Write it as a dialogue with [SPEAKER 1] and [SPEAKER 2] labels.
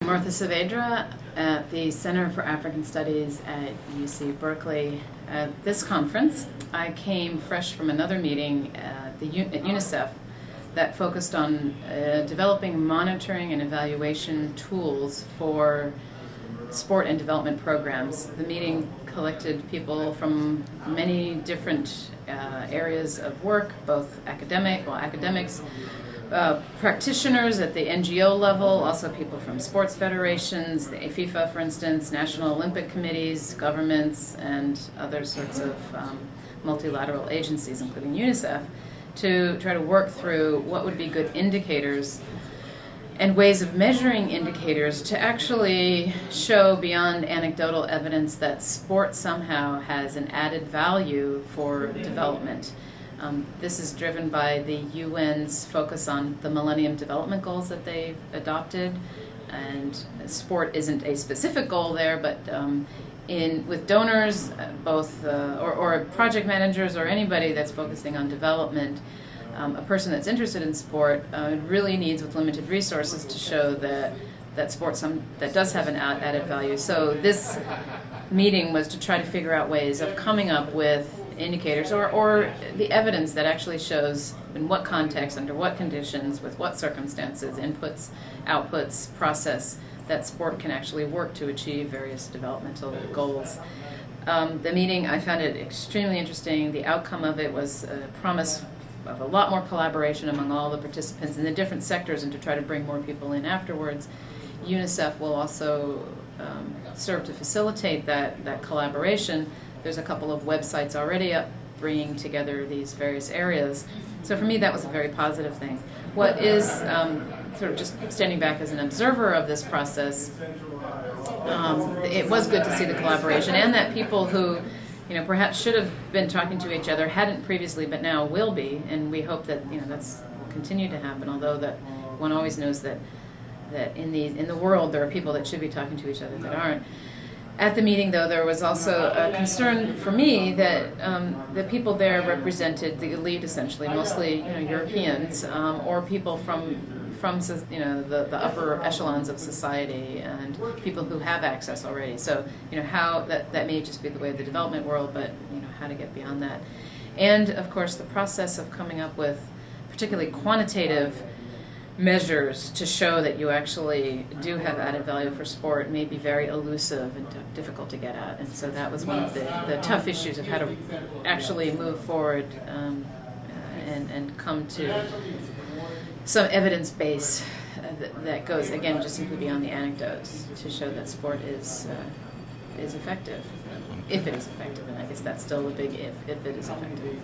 [SPEAKER 1] Martha Saavedra at the Center for African Studies at UC Berkeley. At this conference, I came fresh from another meeting at UNICEF that focused on developing monitoring and evaluation tools for sport and development programs. The meeting collected people from many different areas of work, both academics, practitioners at the NGO level, also people from sports federations, the FIFA, for instance, national Olympic committees, governments, and other sorts of multilateral agencies, including UNICEF, to try to work through what would be good indicators and ways of measuring indicators to actually show beyond anecdotal evidence that sport somehow has an added value for development. This is driven by the UN's focus on the Millennium Development Goals that they've adopted, and sport isn't a specific goal there, but with donors, both or project managers or anybody that's focusing on development, a person that's interested in sport really needs, with limited resources, to show that sport that does have an added value. So this meeting was to try to figure out ways of coming up with indicators or the evidence that actually shows in what context, under what conditions, with what circumstances, inputs, outputs, process, that sport can actually work to achieve various developmental goals. The meeting, I found it extremely interesting. The outcome of it was a promise of a lot more collaboration among all the participants in the different sectors, and to try to bring more people in afterwards. UNICEF will also serve to facilitate that collaboration. There's a couple of websites already up bringing together these various areas. So for me, that was a very positive thing. What is sort of just standing back as an observer of this process, it was good to see the collaboration, and that people who perhaps should have been talking to each other hadn't previously, but now will be, and we hope that that's will continue to happen. Although that one always knows that in the world there are people that should be talking to each other that aren't. At the meeting, though, there was also a concern for me that the people there represented the elite, essentially, mostly Europeans or people from the upper echelons of society, and people who have access already. So how that may just be the way of the development world, but how to get beyond that. And of course, the process of coming up with particularly quantitative measures to show that you actually do have added value for sport may be very elusive and difficult to get at. And so that was one of the tough issues of how to actually move forward and come to some evidence base that goes, again, just simply beyond the anecdotes, to show that sport is effective, if it is effective. And I guess that's still a big if it is effective.